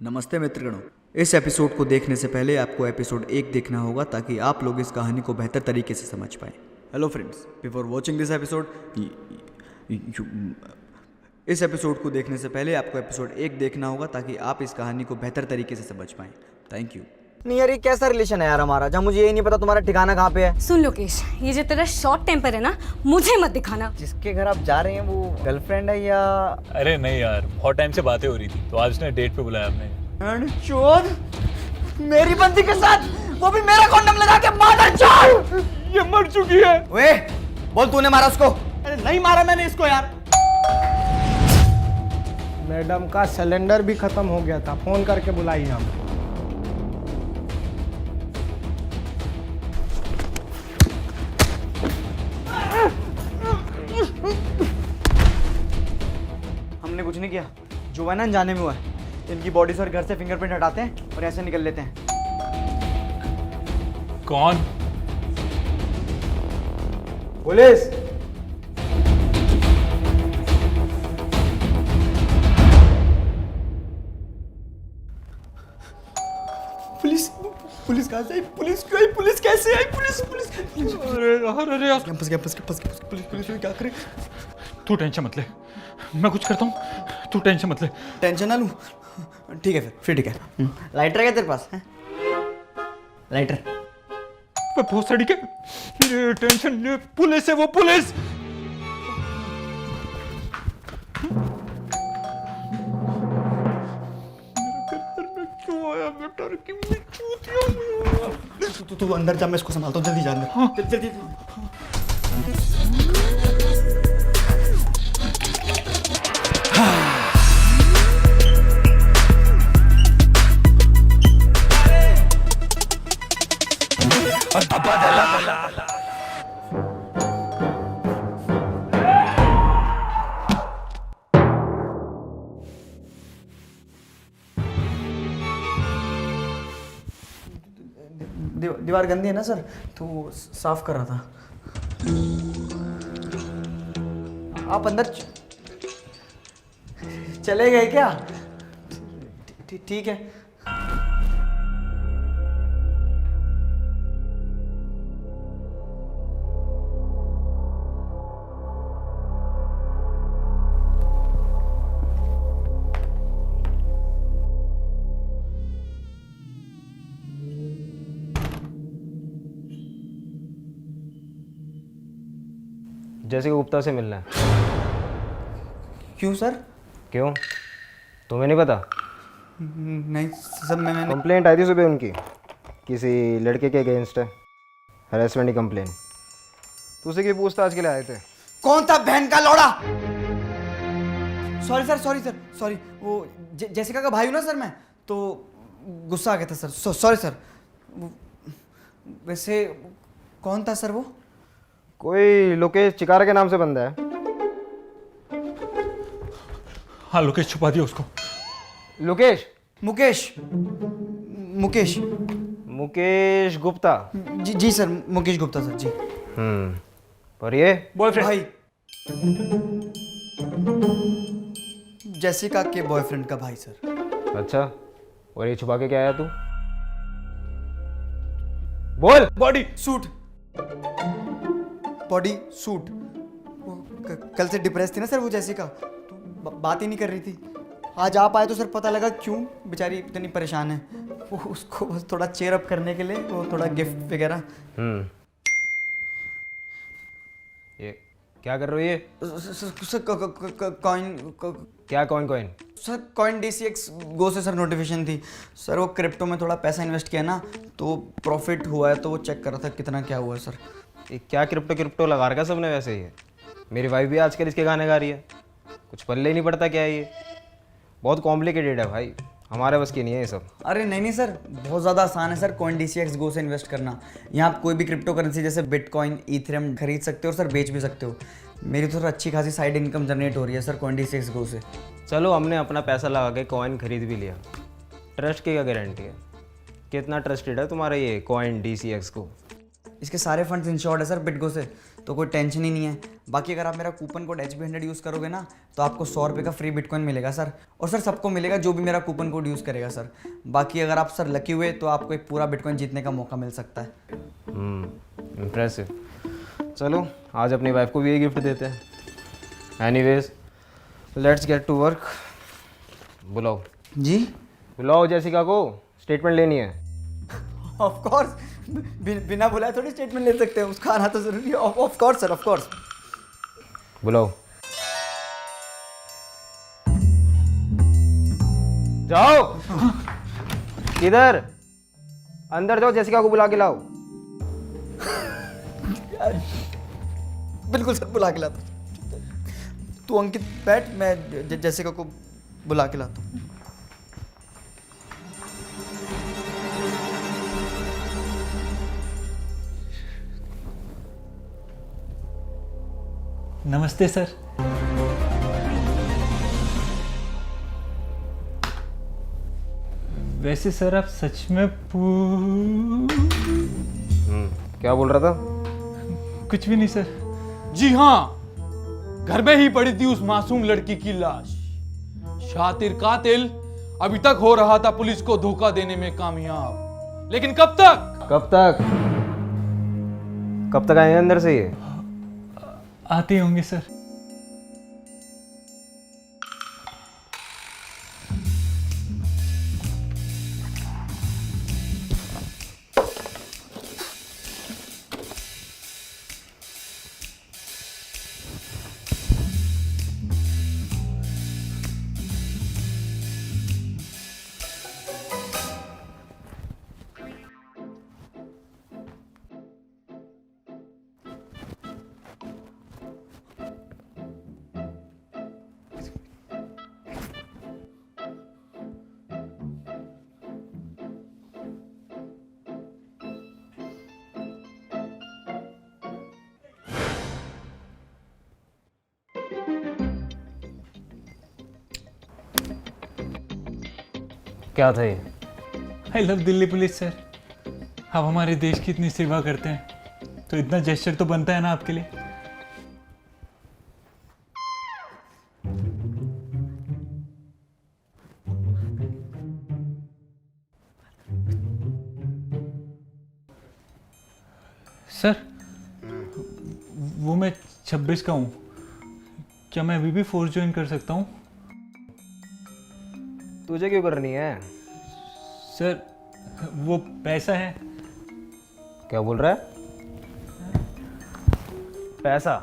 नमस्ते मित्रगणों। इस एपिसोड को देखने से पहले आपको एपिसोड 1 देखना होगा ताकि आप लोग इस कहानी को बेहतर तरीके से समझ पाएं। Hello friends, before watching this episode इस एपिसोड को देखने से पहले आपको एपिसोड 1 देखना होगा ताकि आप इस कहानी को बेहतर तरीके से समझ पाएं। Thank you. नहीं यार, ये कैसा रिलेशन है यार हमारा, जहाँ मुझे यही नहीं पता तुम्हारा ठिकाना कहाँ पे है। सुन लोकेश, ये जो तेरा शॉर्ट टेम्पर है ना, मुझे मत दिखाना। जिसके घर आप जा रहे हैं वो गर्लफ्रेंड है या? अरे नहीं यार, बहुत टाइम से बातें हो रही थी तो आज उसने डेट पे बुलाया हमने। चोद, मेरी बंदी के साथ, वो भी मेरा कॉन्डम लगा के। मादर चोद, ये मर चुकी है। वे बोल, तूने मारा उसको? अरे नहीं मारा मैंने इसको यार। मैडम का सिलेंडर भी खत्म हो गया था, फोन करके बुलाई हम। हमने कुछ नहीं किया, जो है ना अनजाने में हुआ है। इनकी बॉडी से और घर से फिंगरप्रिंट हटाते हैं और ऐसे निकल लेते हैं। कौन? पुलिस। पुलिस पुलिस कहाँ से आई? पुलिस क्यों आई? पुलिस कैसे आई? पुलिस पुलिस अरे यार, अरे यार, campus campus campus police police क्या करे? तू टेंशन मत ले, मैं कुछ करता हूँ, तू टेंशन मत ले। टेंशन ना लूँ। ठीक है, फिर ठीक है। लाइटर है क्या तेरे पास? है लाइटर? बहुत सारी के ये टेंशन, ये पुलिस है, वो पुलिस। क्यों आया मैं? डर की मैं चूतिया। तू अंदर जा, मैं इसको संभालता हूँ। जल्दी जा अंदर। हाँ। जल्दी। दीवार गंदी है ना सर, तो साफ कर रहा था। आप अंदर चले गए क्या? ठीक है। जैसे गुप्ता से मिलना है। क्यों सर? क्यों, तुम्हें नहीं पता? नहीं सर, मैंने कंप्लेंट आई थी सुबह उनकी, किसी लड़के के अगेंस्ट है, हरेसमेंट की कंप्लेंट। तो उसे की पूछताछ के लिए आए थे। कौन था बहन का लौड़ा? Sorry sir, sorry. वो जेसिका का भाई हूँ ना सर मैं, तो गुस्सा आ गया था सर। Sorry sir. वैसे कौन था सर वो? कोई लोकेश चिकारा के नाम से बंदा है। हाँ, लोकेश छुपा दिया उसको। लोकेश? मुकेश गुप्ता। जी सर, मुकेश गुप्ता सर जी। और ये बॉयफ्रेंड? भाई, जेसिका के बॉयफ्रेंड का भाई सर। अच्छा, और ये छुपा के क्या आया तू? बोल। Body suit. कल से डिप्रेस थी ना सर वो जेसिका, तो बात ही नहीं कर रही थी। आज आप आए तो सर पता लगा क्यों बेचारी इतनी परेशान है। वो उसको बस थोड़ा चेयर अप करने के लिए वो थोड़ा गिफ्ट वगैरह। ये क्या कर रहे हो? ये सर कॉइन। क्या कॉइन? सर कॉइन DCX गो से सर नोटिफिकेशन थी सर। वो क्रिप्टो में थोड़ा पैसा इन्वेस्ट किया ना, तो प्रॉफिट हुआ है, तो वो चेक कर रहा था कितना क्या हुआ है सर। ये क्या क्रिप्टो लगा रखा सबने वैसे ही है। मेरी वाइफ भी आजकल इसके गाने गा रही है, कुछ पल्ले ही नहीं पड़ता क्या है ये। बहुत कॉम्प्लिकेटेड है भाई, हमारे बस की नहीं है ये सब। अरे नहीं सर, बहुत ज़्यादा आसान है सर कॉइन DCX गो से इन्वेस्ट करना। यहाँ आप कोई भी क्रिप्टो करेंसी जैसे बिटकॉइन, इथेरियम खरीद सकते हो और सर बेच भी सकते हो। मेरी तो सर अच्छी खासी साइड इनकम जनरेट हो रही है सर कॉइन DCX गो से। चलो, हमने अपना पैसा लगा के कॉइन खरीद भी लिया, ट्रस्ट की क्या गारंटी है? कितना ट्रस्टेड है तुम्हारा ये कॉइन DCX को? इसके सारे फंड्स इंश्योर्ड है सर बिटगो से, तो कोई टेंशन ही नहीं है। बाकी अगर आप मेरा कूपन कोड HB100 यूज़ करोगे ना तो आपको 100 रुपये का फ्री बिटकॉइन मिलेगा सर। और सर सबको मिलेगा जो भी मेरा कूपन कोड यूज़ करेगा सर। बाकी अगर आप सर लकी हुए तो आपको एक पूरा बिटकॉइन जीतने का मौका मिल सकता है। इम्प्रेसिव। चलो आज अपनी वाइफ को भी ये गिफ्ट देते हैं। Anyways let's get to work. बुलाओ जी बुलाओ जेसिका को, स्टेटमेंट लेनी है। ऑफ कोर्स, बिना बुलाए थोड़ी स्टेटमेंट ले सकते हैं, उसका आना तो जरूरी है। Of course sir, of course. बुलाओ। जाओ। किधर? अंदर जाओ, जेसिका को बुला के लाओ। बिल्कुल सर, बुला के लाता हूँ। तू अंकित बैठ, मैं जेसिका को बुला के लाता हूँ। नमस्ते सर। वैसे सर आप सच में क्या बोल रहा था? कुछ भी नहीं सर। जी हाँ, घर में ही पड़ी थी उस मासूम लड़की की लाश। शातिर कातिल अभी तक हो रहा था पुलिस को धोखा देने में कामयाब, लेकिन कब तक? कब तक आएंगे अंदर से ये? आते होंगे सर। क्या था ये? I love Delhi police sir. आप हमारे देश की इतनी सेवा करते हैं तो इतना जेस्चर तो बनता है ना आपके लिए। सर वो मैं 26 का हूँ, क्या मैं अभी भी फोर्स ज्वाइन कर सकता हूँ? तुझे क्यों करनी है? सर वो पैसा है। क्या बोल रहा है? पैसा?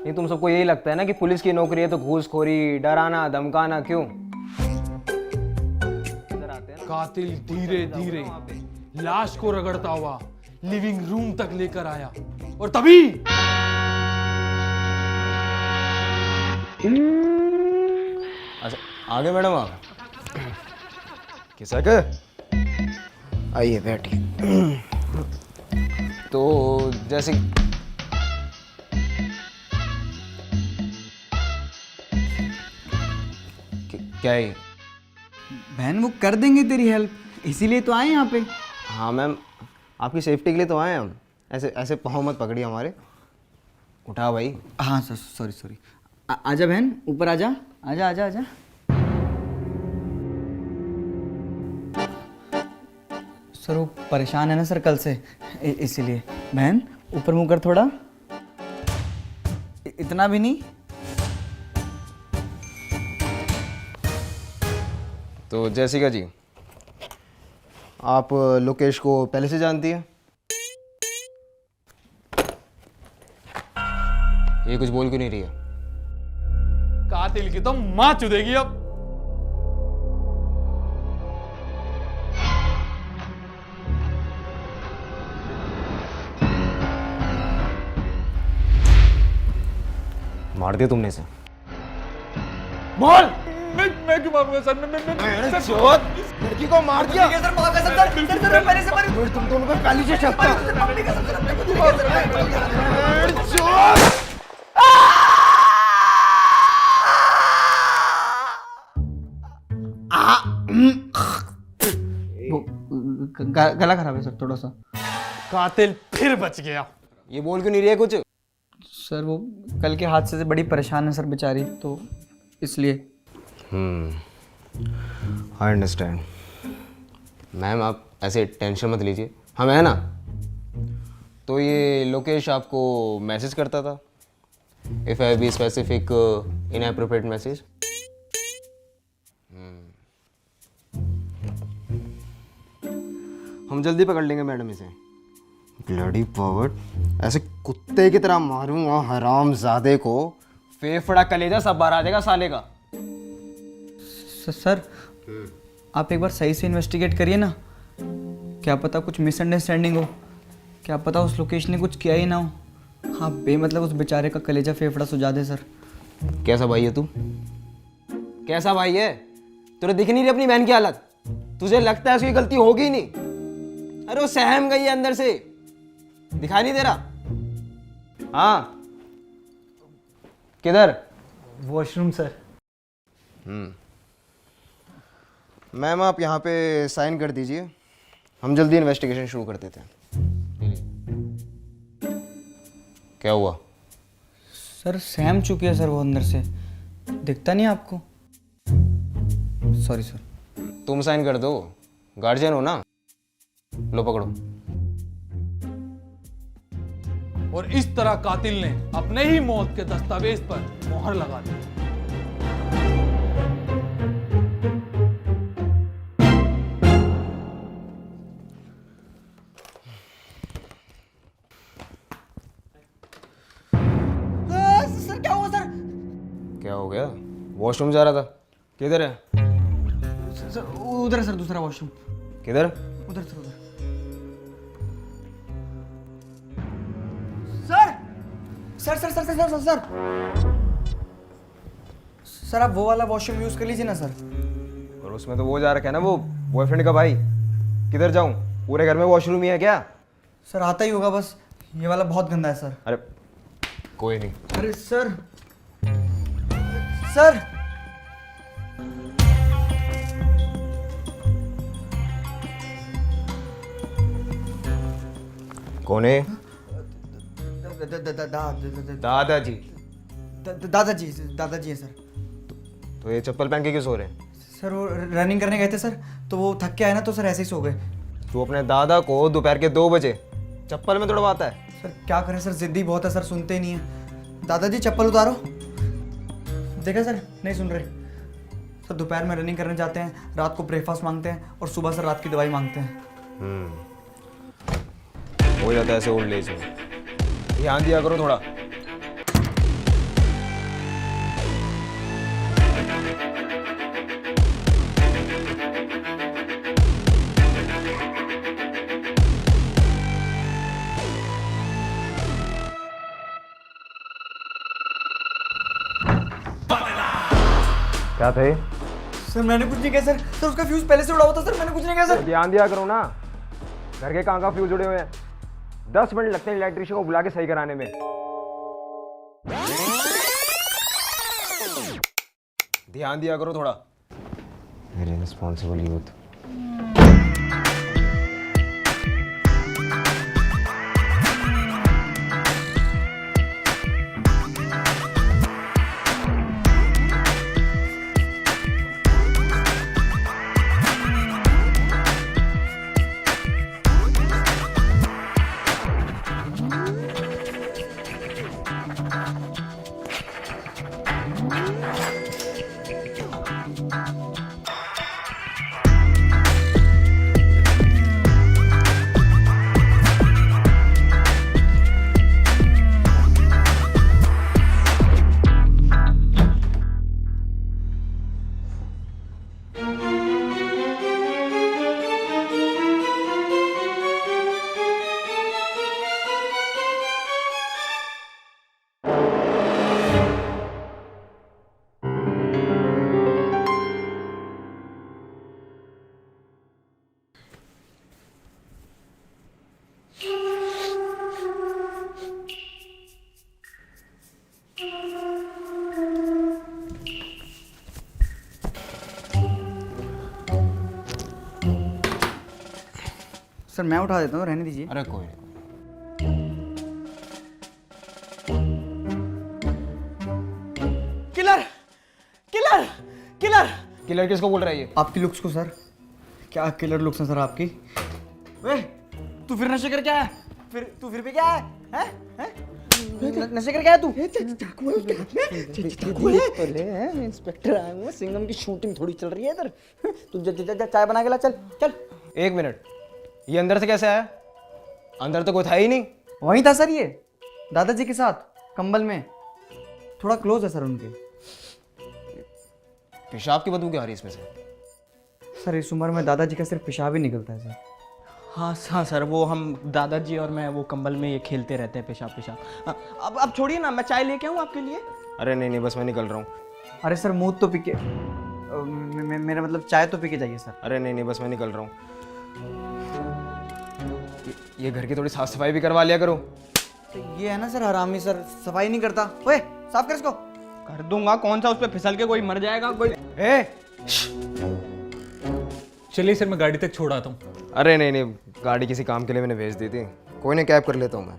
नहीं, तुम सबको यही लगता है ना कि पुलिस की नौकरी है तो घूसखोरी, डराना, धमकाना, क्यों? इधर आते हैं ना। कातिल धीरे धीरे लाश को रगड़ता हुआ लिविंग रूम तक लेकर आया और तभी अच्छा आगे मैडम आप किसा के आइए बैठिए। तो जैसे क्या है? बहन वो कर देंगे तेरी हेल्प, इसीलिए तो आए यहाँ पे। हाँ मैम, आपकी सेफ्टी के लिए तो आए हम। ऐसे ऐसे पाँव मत पकड़िए हमारे। उठा भाई। हाँ सर, सॉरी सॉरी। आजा बहन, ऊपर आजा, आजा आजा आजा। सर वो परेशान है ना सर कल से, इसीलिए। बहन ऊपर मुँह कर थोड़ा, इतना भी नहीं। तो जैसिका जी, आप लोकेश को पहले से जानती है? ये कुछ बोल क्यों नहीं रही है? कातिल की तो मां चुदेगी अब। मार दिया तुमने इसे? बोल। मैं क्यों मारूंगा सर? मैं लड़की को मार दिया। सर माफ कर सर, पहले से मारी। तुम दोनों पे पहले से शक था। गला खराब है सर थोड़ा सा। कातिल फिर बच गया। ये बोल क्यों नहीं रही है कुछ? सर वो कल के हादसे से बड़ी परेशान है सर बेचारी, तो इसलिए। I understand. मैम आप ऐसे टेंशन मत लीजिए, हम है ना। तो ये लोकेश आपको मैसेज करता था, if I be specific inappropriate message. हम जल्दी पकड़ लेंगे मैडम इसे। ब्लडी पावर्ड, ऐसे कुत्ते की तरह मारूंगा हरामजादे को, फेफड़ा कलेजा सब बाहर आ जाएगा साले का। सर आप एक बार सही से इन्वेस्टिगेट करिए ना, क्या पता कुछ मिसअंडरस्टैंडिंग हो, क्या पता उस लोकेश ने कुछ किया ही ना हो। हाँ बेमतलब उस बेचारे का कलेजा फेफड़ा सुझा दे सर। कैसा भाई है तू? कैसा भाई है? तुझे दिख नहीं रही अपनी बहन की हालत? तुझे लगता है उसकी गलती होगी ही नहीं? अरे वो सहम गई है अंदर से, दिखाई नहीं दे रहा? हाँ किधर? Washroom sir. मैम आप यहाँ पे साइन कर दीजिए, हम जल्दी इन्वेस्टिगेशन शुरू कर देते हैं। क्या हुआ? सर सहम चुकी है सर वो अंदर से, दिखता नहीं आपको? Sorry sir. तुम साइन कर दो, गार्जियन हो ना। लो पकड़ो। और इस तरह कातिल ने अपने ही मौत के दस्तावेज पर मोहर लगा दी। सर क्या हुआ सर? क्या हो गया? वॉशरूम जा रहा था। किधर है? सर उधर है सर, दूसरा वॉशरूम। किधर? उधर सर, उधर। Sir sir sir sir sir sir sir sir आप वो वाला वॉशरूम यूज कर लीजिए ना सर। और उसमें तो वो जा रखा है ना, वो बॉयफ्रेंड का भाई। किधर जाऊं? पूरे घर में वॉशरूम ही है क्या? सर आता ही होगा, बस ये वाला बहुत गंदा है सर। अरे कोई नहीं। अरे सर सर कौन है? दादाजी दादाजी। दादाजी है सर। तो ये चप्पल पहन के क्यों सो रहे हैं? सर वो रनिंग करने गए थे सर, तो वो थक के आए ना, तो सर ऐसे ही सो गए। तू अपने दादा को दोपहर के 2 बजे चप्पल में तोड़वाता है? सर क्या करें सर, जिद्दी बहुत है सर, सुनते ही नहीं है। दादाजी चप्पल उतारो। देखा सर, नहीं सुन रहे सर। दोपहर में रनिंग करने जाते हैं, रात को ब्रेकफास्ट मांगते हैं, और सुबह सर रात की दवाई मांगते हैं। हो जाता है ऐसे ओल्ड एज में। ध्यान दिया करो थोड़ा। क्या थे? सर मैंने कुछ नहीं किया सर। सर उसका फ्यूज पहले से उड़ा हुआ था सर, मैंने कुछ नहीं किया सर। ध्यान दिया करो ना, घर के कहाँ फ्यूज जुड़े हुए हैं। 10 मिनट लगते हैं इलेक्ट्रिशियन को बुला के सही कराने में। ध्यान दिया करो थोड़ा। मेरे रिस्पॉन्सिबल यूथ। सर मैं उठा देता हूँ, रहने दीजिए। अरे कोई किलर किसको बोल रहा है ये? आपकी लुक्स को सर। क्या किलर लुक्स हैं सर आपकी। वे तू फिर नशे कर क्या है? तू फिर पे क्या है? हैं? नशे कर क्या है तू? इंस्पेक्टर आया हूँ, सिंघम की शूटिंग थोड़ी चल रही है इधर। तू चाय बना के ला, चल चल। 1 मिनट, ये अंदर से कैसे आया? अंदर तो कोई था ही नहीं। वहीं था सर ये, दादाजी के साथ कंबल में। थोड़ा क्लोज है सर उनके। पेशाब की बदबू क्या आ रही है इसमें से? सर इस उम्र में दादाजी का सिर्फ पेशाब ही निकलता है सर। हाँ सर, वो हम दादाजी और मैं वो कंबल में ये खेलते रहते हैं पेशाब। अब छोड़िए ना, मैं चाय लेके आऊँ आपके लिए? अरे नहीं, बस मैं निकल रहा हूँ। अरे सर मुंह तो पी के मेरा मतलब चाय तो पी के जाइए सर। अरे नहीं, बस मैं निकल रहा हूँ। ये घर की थोड़ी साफ सफाई भी करवा लिया करो। तो ये है ना सर हरामी सर, सफाई नहीं करता। ओए साफ कर इसको। कर दूंगा, कौन सा उस पर फिसल के कोई मर जाएगा कोई? चलिए सर, मैं गाड़ी तक छोड़ आता हूँ। अरे नहीं, गाड़ी किसी काम के लिए मैंने भेज दी थी, कोई नहीं, कैब कर लेता हूँ मैं।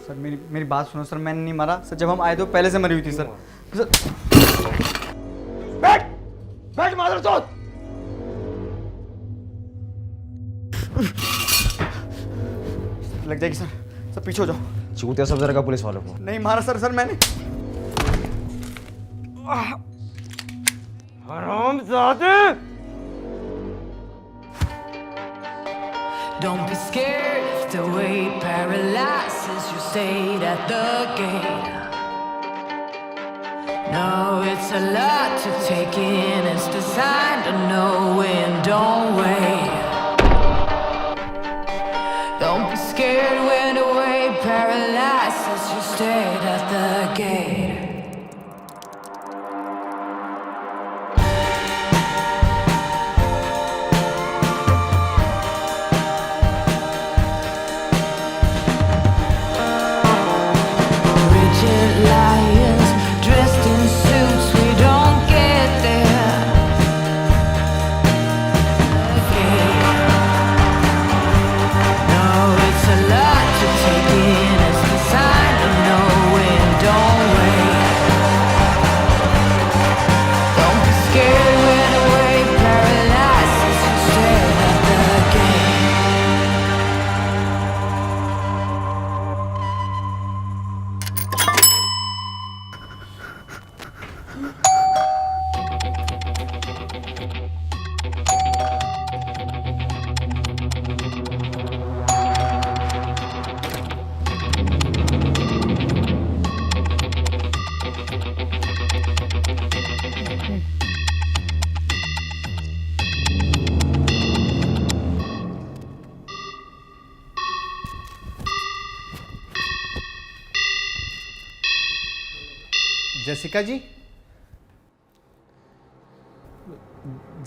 सर मेरी बात सुनो सर, मैंने नहीं मारा सर। जब हम आए थे पहले से मरी हुई थी सर। बैठ मादरचोद! लग जाएगी सर। सर पीछे हो जाओ। चूतिया सब जरा पुलिस वालों को। नहीं मारा सर मैंने। हरामजादे! Don't be scared if the weight paralyzes you, stayed at the gate. No, it's a lot to take in, it's designed to know when, don't wait. Don't be scared when the weight paralyzes you, stayed at the gate.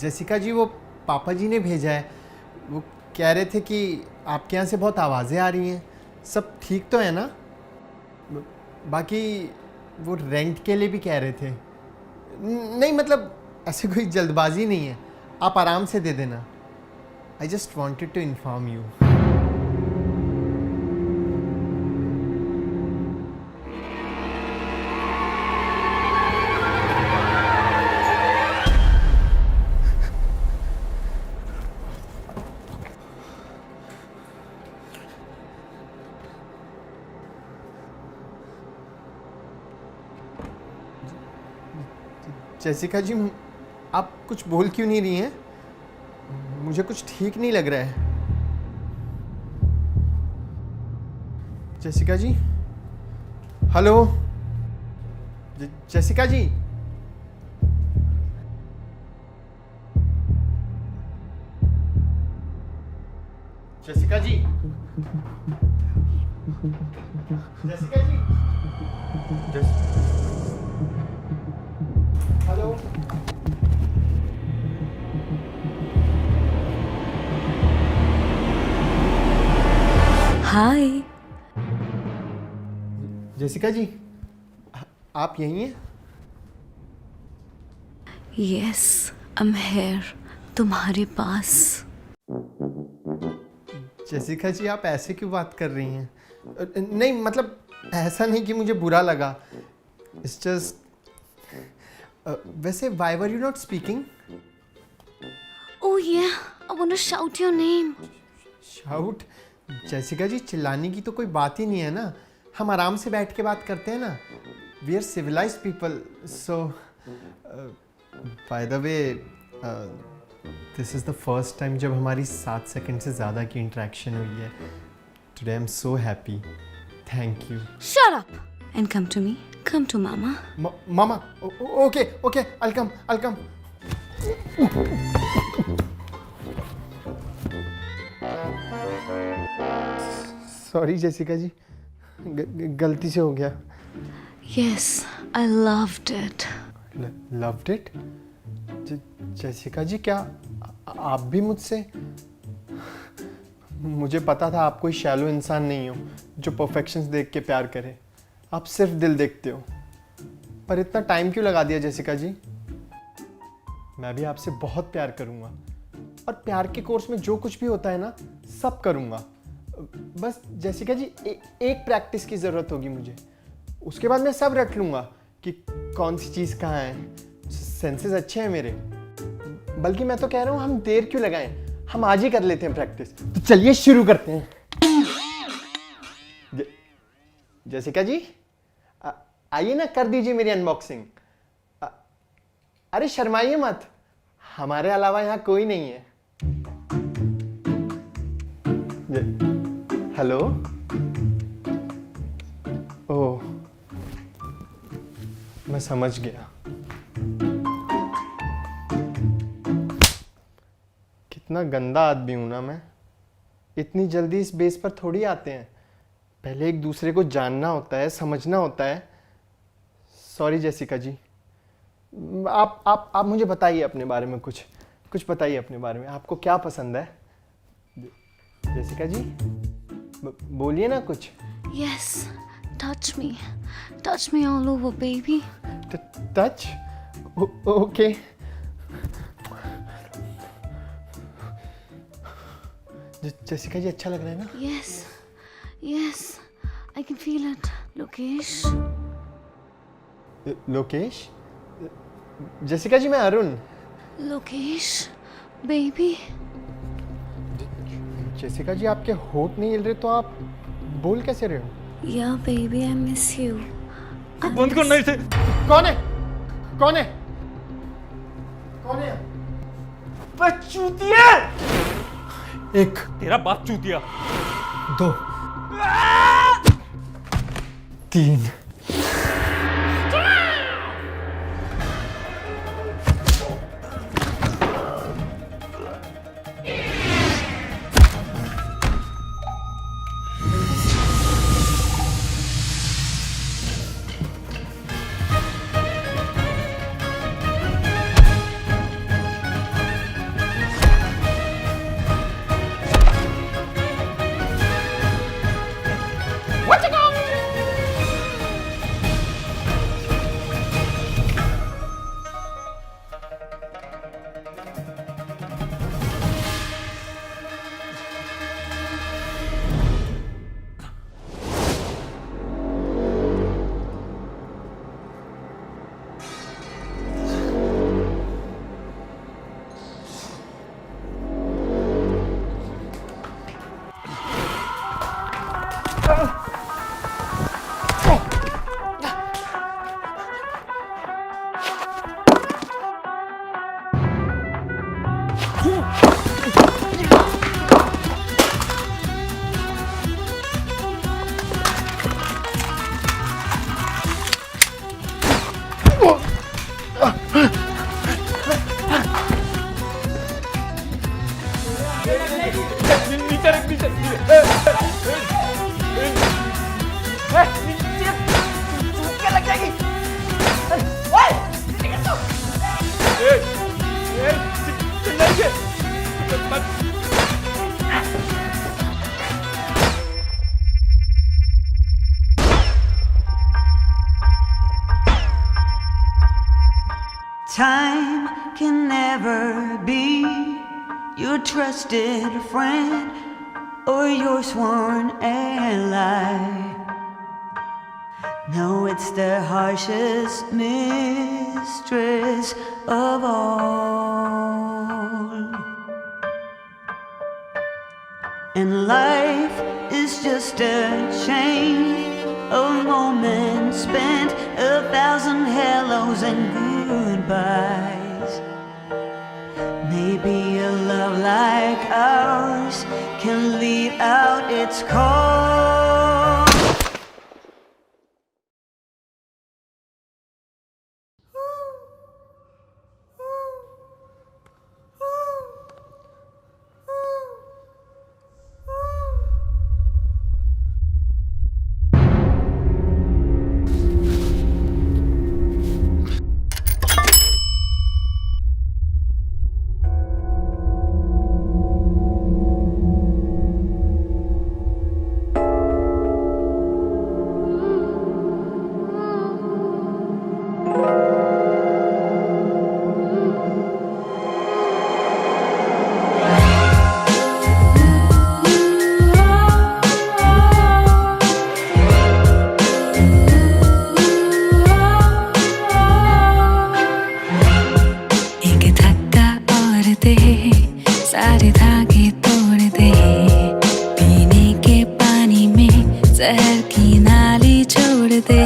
Jessica ji, वो पापा जी ने भेजा है। वो कह रहे थे कि आपके यहाँ से बहुत आवाज़ें आ रही हैं। सब ठीक तो है ना? बाकी वो रेंट के लिए भी कह रहे थे। नहीं मतलब ऐसे कोई जल्दबाजी नहीं है, आप आराम से दे देना। I just wanted to inform you. Jessica ji, आप कुछ बोल क्यों नहीं रही हैं? मुझे कुछ ठीक नहीं लग रहा है। जैसिका जी, हेलो जैसिका जी। जैसिका जी, जैसिका जी, हेलो। हाय। जेसिका जी, आप यहीं हैं? Yes, I'm here. तुम्हारे पास. जेसिका जी, आप ऐसे क्यों बात कर रही हैं? नहीं मतलब ऐसा नहीं कि मुझे बुरा लगा. इट्स जस्ट वैसे why were you not speaking? Oh yeah, I want to shout your name. Shout? Jessica ji, चिल्लाने की तो कोई बात ही नहीं है ना. हम आराम से बैठ के बात करते हैं ना. We are civilized people. So by the way, this is the first time जब हमारी 7 सेकंड से ज़्यादा की इंटरेक्शन हुई है. Today I am so happy. Thank you. Shut up and come to me. Come to mama. Mama. Okay okay, I'll come. Sorry Jessica ji, गलती से हो गया. Yes, I loved it. Loved it? Jessica ji, क्या आप भी मुझसे? मुझे पता था आप कोई शैलो इंसान नहीं हो जो परफेक्शंस देख के प्यार करे. आप सिर्फ दिल देखते हो. पर इतना टाइम क्यों लगा दिया जेसिका जी? मैं भी आपसे बहुत प्यार करूंगा और प्यार के कोर्स में जो कुछ भी होता है ना, सब करूंगा. बस जेसिका जी, एक प्रैक्टिस की ज़रूरत होगी मुझे. उसके बाद मैं सब रट लूँगा कि कौन सी चीज़ कहाँ है. सेंसेस अच्छे हैं मेरे. बल्कि मैं तो कह रहा हूँ, हम देर क्यों लगाएं, हम आज ही कर लेते हैं प्रैक्टिस. तो चलिए शुरू करते हैं. जेसिका जी, आइए ना, कर दीजिए मेरी अनबॉक्सिंग. अरे शर्माइए मत, हमारे अलावा यहाँ कोई नहीं है. हेलो. ओह, मैं समझ गया. कितना गंदा आदमी हूं ना मैं. इतनी जल्दी इस बेस पर थोड़ी आते हैं. पहले एक दूसरे को जानना होता है, समझना होता है. सॉरी जेसिका जी. आप मुझे बताइए अपने बारे में, कुछ बताइए अपने बारे में. आपको क्या पसंद है? जेसिका जी, बोलिए ना कुछ. Yes, touch me. Touch me all over, baby. Touch? Okay. Jessica ji, अच्छा लग रहा है ना? Yes, I can feel it. Lokesh. Lokesh? Jessica ji, मैं अरुण. Lokesh, baby. जेसिका जी, आपके होठ नहीं हिल रहे तो आप बोल कैसे रहे हो? Yeah, baby, I miss you. बंद करना इसे. कौन है? कौन है? बच्चूतिया! एक, तेरा बाप चूतिया. 2, 3. Time can never be your trusted friend or your sworn ally. No, it's the harshest mistress of all. And life is just a chain of moments spent, 1,000 hellos and goodbyes. Maybe a love like ours can leave out its call. सारे धागे तोड़ दे, पीने के पानी में जहर की नाली छोड़ दे।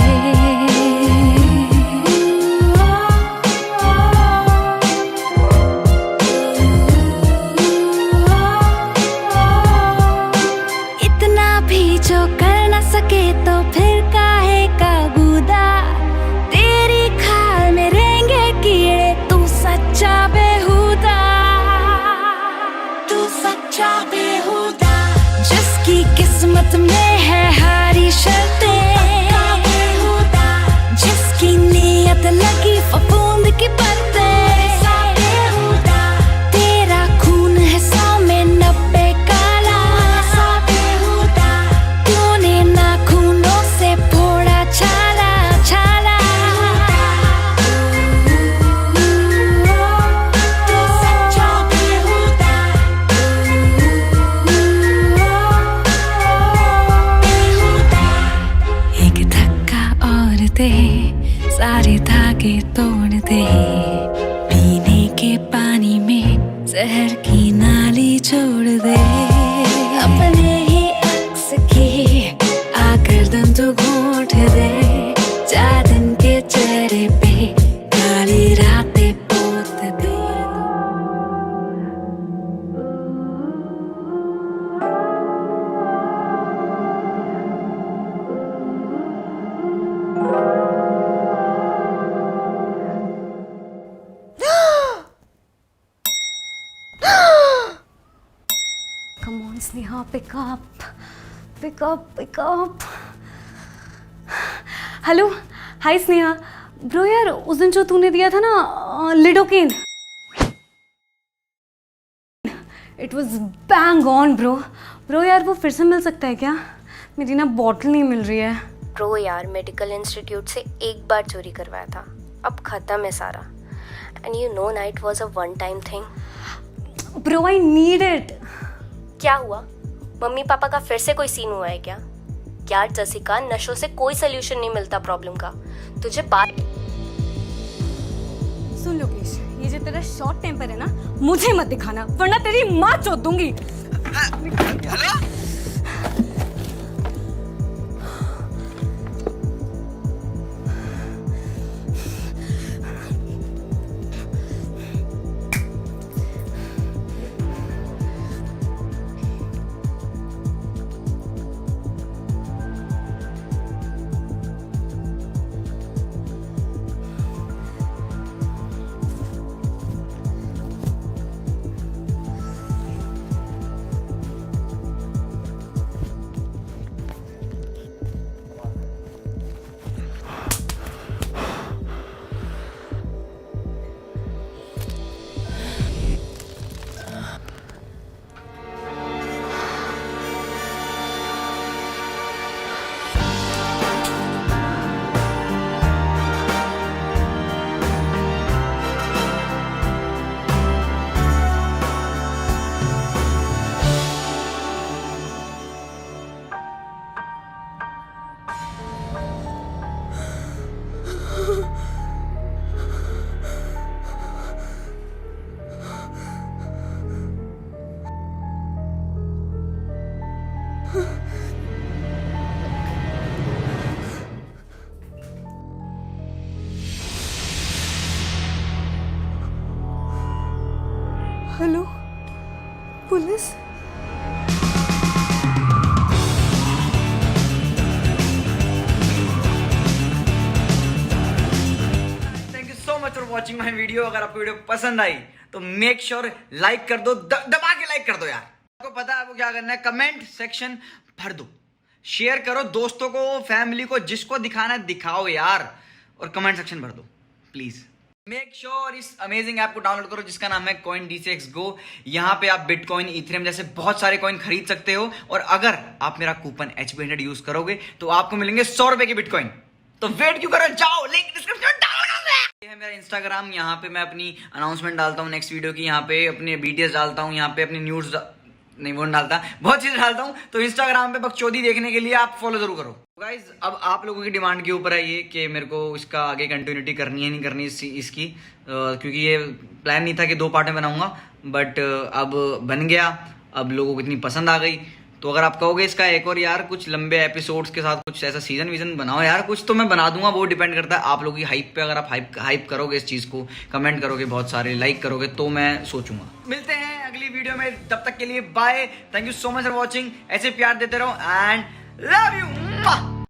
इतना भी जो कर न सके तो फिर काहे का गुदा, तेरी खाल में रहेंगे कीड़े, तू सच्चा बेहुदा, सच्चा बेहुदा। जिसकी किस्मत में है हारी शर्तें, जिसकी नीयत लगी फफूंद की परतें, तेरा खून है 100 में 90 काला, तूने नाखूनों से फोड़ा छाला छाला। सारे धागे तोड़ दे, पीने के पानी में जहर की नाली छोड़ दे। अपने ही अक्स की आकर दम तो घोंट दे, 4 दिन के चेहरे पे काली रातें पोत दे। Come on, Sneha, pick up, pick up, pick up. Hello, hi Sneha. Bro यार, उस दिन जो तूने दिया था ना lidocaine, it was bang on bro. Bro यार, वो फिर से मिल सकता है क्या? मेरी ना बॉटल नहीं मिल रही है। ब्रो यार, मेडिकल इंस्टीट्यूट से एक बार चोरी करवाया था, अब खत्म है सारा। एंड यू नो ना, it was a one time thing. Bro I need it. क्या हुआ? मम्मी पापा का फिर से कोई सीन हुआ है क्या? यार जसिका, नशों से कोई सोल्यूशन नहीं मिलता प्रॉब्लम का। तुझे बात सुन लोकेश, ये जो तेरा शॉर्ट टेम्पर है ना, मुझे मत दिखाना वरना तेरी माँ चोद दूंगी। Hello? Hello police? Thank you so much for watching my video. अगर आपको वीडियो पसंद आई तो मेक श्योर लाइक कर दो, दबा के लाइक कर दो यार। आपको पता है आपको क्या करना है, कमेंट सेक्शन भर दो, शेयर करो दोस्तों को, फैमिली को, जिसको दिखाना है दिखाओ यार, और कमेंट सेक्शन भर दो प्लीज। मेक श्योर इस अमेजिंग ऐप को डाउनलोड करो जिसका नाम है CoinDCX Go। यहाँ पे आप बिटकॉइन, इथेरियम जैसे बहुत सारे कॉइन खरीद सकते हो, और अगर आप मेरा कूपन HB100 यूज करोगे तो आपको मिलेंगे 100 रुपए के बिटकॉइन। तो वेट क्यों करो, जाओ लिंक डिस्क्रिप्शन में डाउनलोड। ये है मेरा इंस्टाग्राम, यहाँ पे मैं अपनी अनाउंसमेंट डालता हूँ नेक्स्ट वीडियो की, यहाँ पे अपने BTS डालता हूँ, यहाँ पे अपनी न्यूज नहीं वो डालता, बहुत चीजें डालता हूँ। तो इंस्टाग्राम पे बकचोदी देखने के लिए आप फॉलो जरूर करो। गाइज अब आप लोगों की डिमांड के ऊपर है ये कि मेरे को इसका आगे कंटिन्यूटी करनी है नहीं करनी इसकी, क्योंकि ये प्लान नहीं था कि 2 पार्ट में बनाऊंगा, बट अब बन गया, अब लोगों को इतनी पसंद आ गई। तो अगर आप कहोगे इसका एक और यार कुछ लंबे एपिसोड्स के साथ कुछ ऐसा सीजन विजन बनाओ यार कुछ, तो मैं बना दूंगा। वो डिपेंड करता है आप लोगों की हाइप पे। अगर आप हाइप करोगे इस चीज़ को, कमेंट करोगे बहुत सारे, लाइक करोगे, तो मैं सोचूंगा। मिलते हैं अगली वीडियो में, तब तक के लिए bye. Thank you so much for watching. ऐसे प्यार देते रहो एंड लव यू।